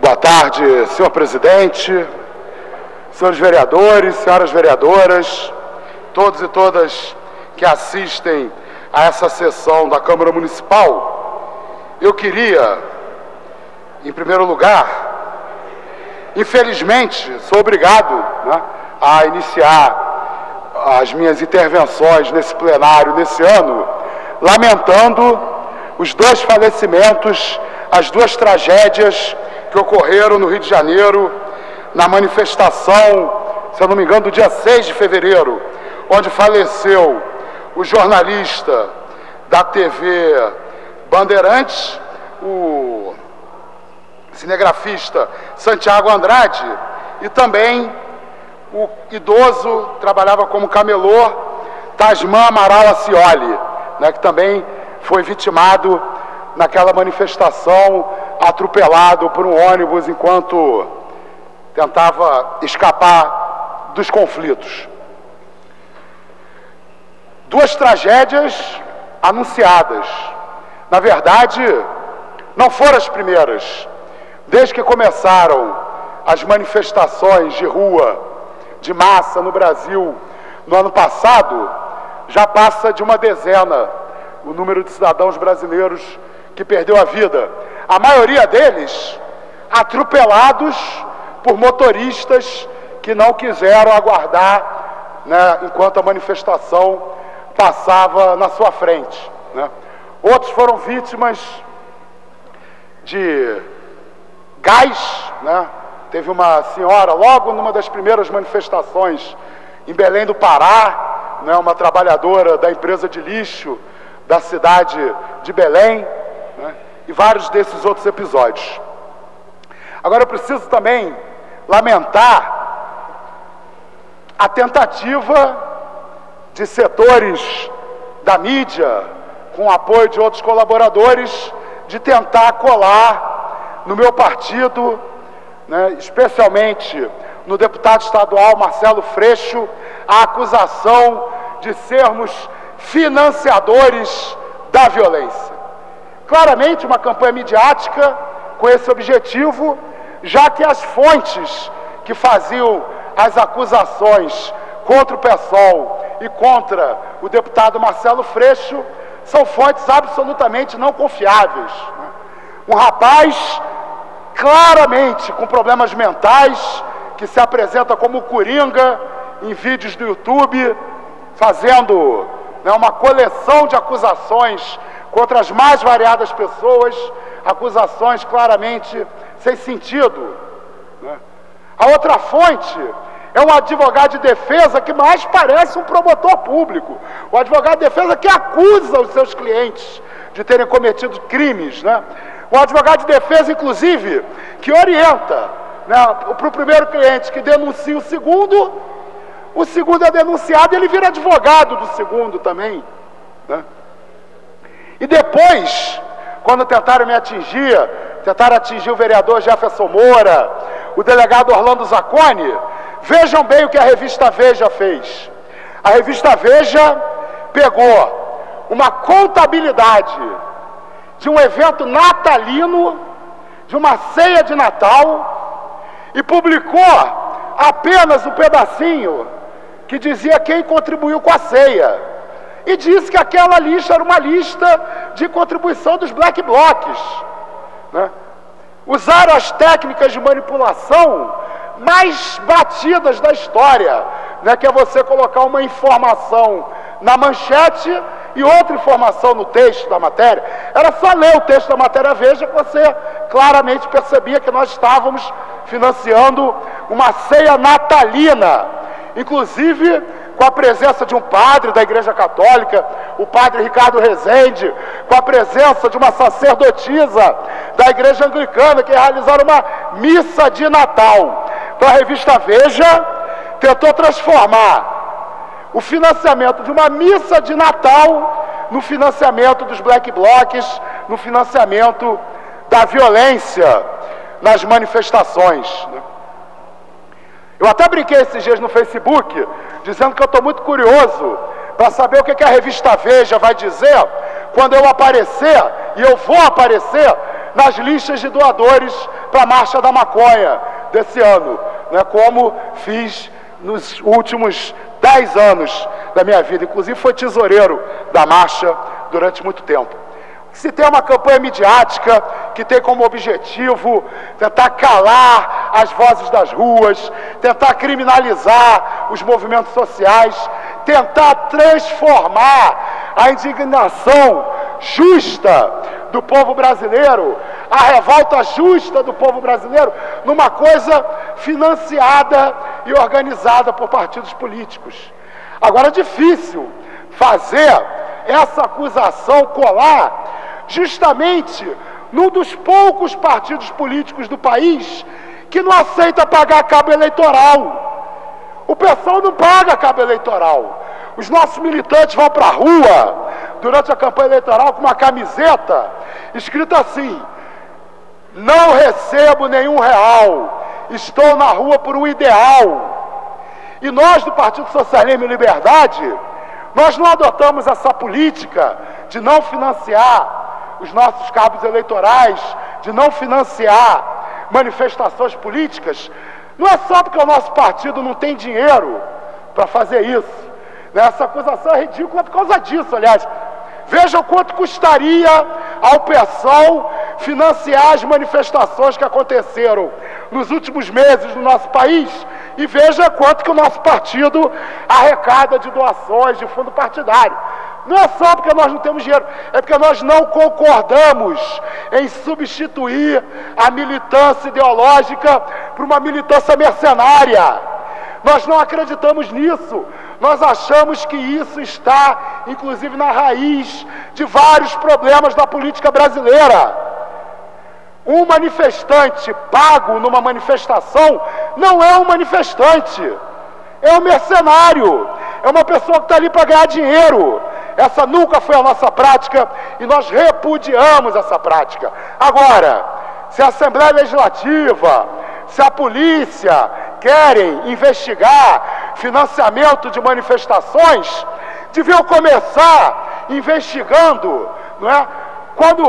Boa tarde, senhor presidente, senhores vereadores, senhoras vereadoras, todos e todas que assistem a essa sessão da Câmara Municipal. Eu queria, em primeiro lugar, infelizmente, sou obrigado, a iniciar as minhas intervenções nesse plenário, nesse ano, lamentando os dois falecimentos, as duas tragédias que ocorreram no Rio de Janeiro, na manifestação, se eu não me engano, do dia 6 de fevereiro, onde faleceu o jornalista da TV Bandeirantes, o cinegrafista Santiago Andrade, e também o idoso, trabalhava como camelô, Tasman Amaral Acioli, que também foi vitimado naquela manifestação, atropelado por um ônibus enquanto tentava escapar dos conflitos. Duas tragédias anunciadas. Na verdade, não foram as primeiras. Desde que começaram as manifestações de rua, de massa no Brasil, no ano passado, já passa de uma dezena o número de cidadãos brasileiros que perdeu a vida. A maioria deles atropelados por motoristas que não quiseram aguardar, enquanto a manifestação passava na sua frente. Outros foram vítimas de gás. Teve uma senhora, logo numa das primeiras manifestações em Belém do Pará, uma trabalhadora da empresa de lixo da cidade de Belém, e vários desses outros episódios. Agora eu preciso também lamentar a tentativa de setores da mídia, com o apoio de outros colaboradores, de tentar colar no meu partido, especialmente no deputado estadual Marcelo Freixo, a acusação de sermos financiadores da violência. Claramente uma campanha midiática com esse objetivo, já que as fontes que faziam as acusações contra o PSOL e contra o deputado Marcelo Freixo são fontes absolutamente não confiáveis. Um rapaz claramente com problemas mentais, que se apresenta como coringa em vídeos do YouTube, fazendo uma coleção de acusações contra as mais variadas pessoas, acusações claramente sem sentido. A outra fonte é um advogado de defesa que mais parece um promotor público, o advogado de defesa que acusa os seus clientes de terem cometido crimes, o advogado de defesa, inclusive, que orienta para o primeiro cliente que denuncia o segundo é denunciado e ele vira advogado do segundo também. E depois, quando tentaram atingir o vereador Jefferson Moura, o delegado Orlando Zacconi, vejam bem o que a revista Veja fez. A revista Veja pegou uma contabilidade de um evento natalino, de uma ceia de Natal, e publicou apenas um pedacinho que dizia quem contribuiu com a ceia. E disse que aquela lista era uma lista de contribuição dos black blocs. Usaram as técnicas de manipulação mais batidas da história, que é você colocar uma informação na manchete e outra informação no texto da matéria. Era só ler o texto da matéria Veja que você claramente percebia que nós estávamos financiando uma ceia natalina, inclusive com a presença de um padre da Igreja Católica, o padre Ricardo Rezende, com a presença de uma sacerdotisa da Igreja Anglicana, que realizaram uma missa de Natal. Então a revista Veja tentou transformar o financiamento de uma missa de Natal no financiamento dos black blocs, no financiamento da violência nas manifestações. Eu até brinquei esses dias no Facebook, dizendo que eu estou muito curioso para saber o que a revista Veja vai dizer quando eu aparecer, e eu vou aparecer, nas listas de doadores para a Marcha da Maconha desse ano, né, como fiz nos últimos 10 anos da minha vida. Inclusive foi tesoureiro da marcha durante muito tempo. Se tem uma campanha midiática que tem como objetivo tentar calar as vozes das ruas, tentar criminalizar os movimentos sociais, tentar transformar a indignação justa do povo brasileiro, a revolta justa do povo brasileiro, numa coisa financiada e organizada por partidos políticos. Agora é difícil fazer essa acusação colar justamente num dos poucos partidos políticos do país que não aceita pagar cabo eleitoral. O pessoal não paga cabo eleitoral. Os nossos militantes vão para a rua durante a campanha eleitoral com uma camiseta escrita assim: não recebo nenhum real, estou na rua por um ideal. E nós do Partido Socialismo e Liberdade, nós não adotamos essa política de não financiar os nossos cabos eleitorais, de não financiar manifestações políticas. Não é só porque o nosso partido não tem dinheiro para fazer isso. Essa acusação é ridícula por causa disso, aliás. Vejam quanto custaria ao PSOL financiar as manifestações que aconteceram nos últimos meses no nosso país, e veja quanto que o nosso partido arrecada de doações de fundo partidário. Não é só porque nós não temos dinheiro, é porque nós não concordamos em substituir a militância ideológica por uma militância mercenária. Nós não acreditamos nisso. Nós achamos que isso está, inclusive, na raiz de vários problemas da política brasileira. Um manifestante pago numa manifestação não é um manifestante, é um mercenário, é uma pessoa que está ali para ganhar dinheiro. Essa nunca foi a nossa prática e nós repudiamos essa prática. Agora, se a Assembleia Legislativa, se a polícia querem investigar financiamento de manifestações, deviam começar investigando, não é? Quando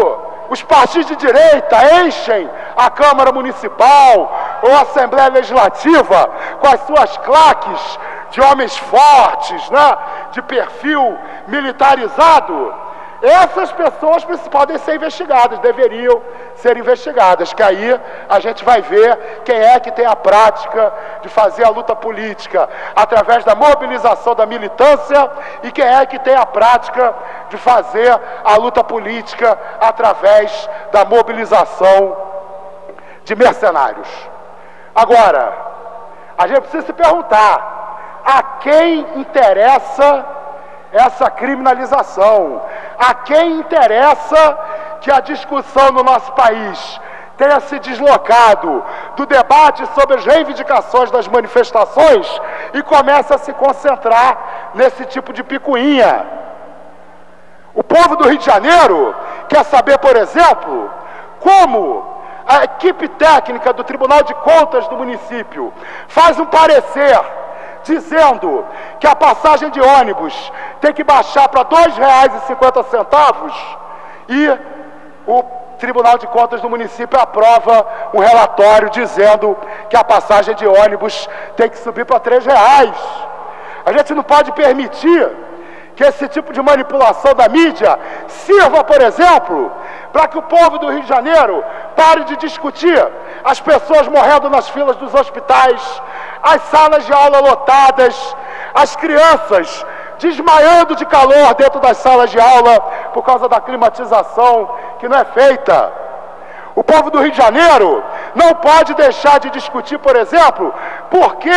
os partidos de direita enchem a Câmara Municipal ou a Assembleia Legislativa com as suas claques de homens fortes, né, de perfil militarizado, essas pessoas podem ser investigadas, deveriam ser investigadas, que aí a gente vai ver quem é que tem a prática de fazer a luta política através da mobilização da militância e quem é que tem a prática de fazer a luta política através da mobilização de mercenários. Agora, a gente precisa se perguntar: a quem interessa essa criminalização? A quem interessa que a discussão no nosso país tenha se deslocado do debate sobre as reivindicações das manifestações e comece a se concentrar nesse tipo de picuinha? O povo do Rio de Janeiro quer saber, por exemplo, como a equipe técnica do Tribunal de Contas do município faz um parecer dizendo que a passagem de ônibus tem que baixar para R$ 2,50 e o Tribunal de Contas do município aprova um relatório dizendo que a passagem de ônibus tem que subir para R$ 3. A gente não pode permitir que esse tipo de manipulação da mídia sirva, por exemplo, para que o povo do Rio de Janeiro pare de discutir as pessoas morrendo nas filas dos hospitais, as salas de aula lotadas, as crianças desmaiando de calor dentro das salas de aula por causa da climatização que não é feita. O povo do Rio de Janeiro não pode deixar de discutir, por exemplo, por que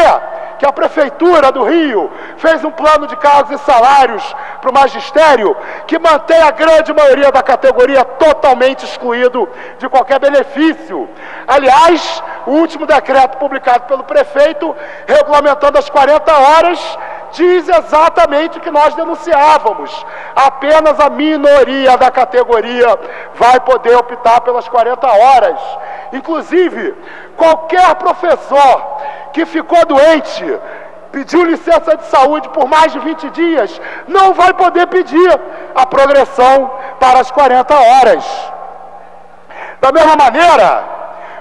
a Prefeitura do Rio fez um plano de cargos e salários para o magistério que mantém a grande maioria da categoria totalmente excluído de qualquer benefício. Aliás, o último decreto publicado pelo prefeito, regulamentando as 40 horas, diz exatamente o que nós denunciávamos: apenas a minoria da categoria vai poder optar pelas 40 horas. Inclusive, qualquer professor que ficou doente, pediu licença de saúde por mais de 20 dias, não vai poder pedir a progressão para as 40 horas. Da mesma maneira,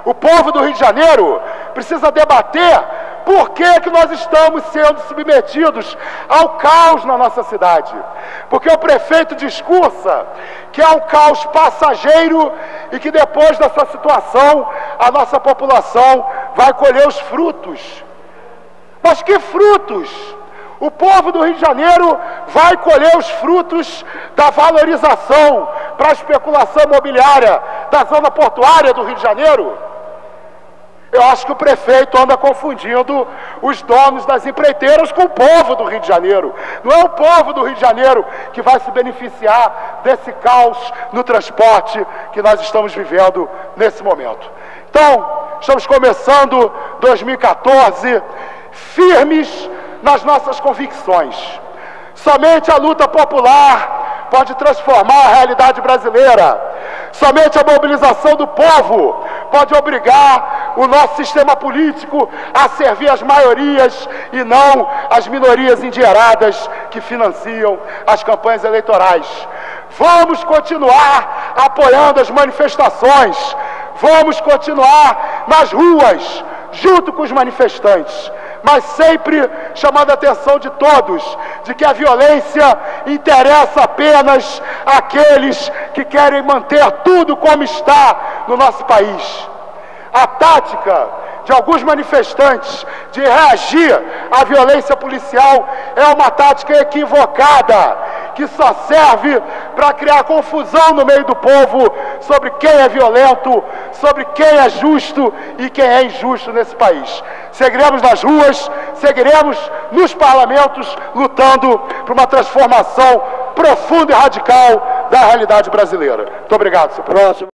O povo do Rio de Janeiro precisa debater por que nós estamos sendo submetidos ao caos na nossa cidade. Porque o prefeito discursa que é um caos passageiro e que depois dessa situação a nossa população vai colher os frutos. Mas que frutos? O povo do Rio de Janeiro vai colher os frutos da valorização para a especulação imobiliária da zona portuária do Rio de Janeiro? Eu acho que o prefeito anda confundindo os donos das empreiteiras com o povo do Rio de Janeiro. Não é o povo do Rio de Janeiro que vai se beneficiar desse caos no transporte que nós estamos vivendo nesse momento. Então, estamos começando 2014 firmes nas nossas convicções. Somente a luta popular pode transformar a realidade brasileira. Somente a mobilização do povo pode obrigar o nosso sistema político a servir as maiorias e não as minorias endinheiradas que financiam as campanhas eleitorais. Vamos continuar apoiando as manifestações, vamos continuar nas ruas, junto com os manifestantes, mas sempre chamando a atenção de todos, de que a violência interessa apenas àqueles que querem manter tudo como está no nosso país. A tática de alguns manifestantes de reagir à violência policial é uma tática equivocada, que só serve para criar confusão no meio do povo sobre quem é violento, sobre quem é justo e quem é injusto nesse país. Seguiremos nas ruas, seguiremos nos parlamentos lutando por uma transformação profunda e radical da realidade brasileira. Muito obrigado, senhor. Próximo.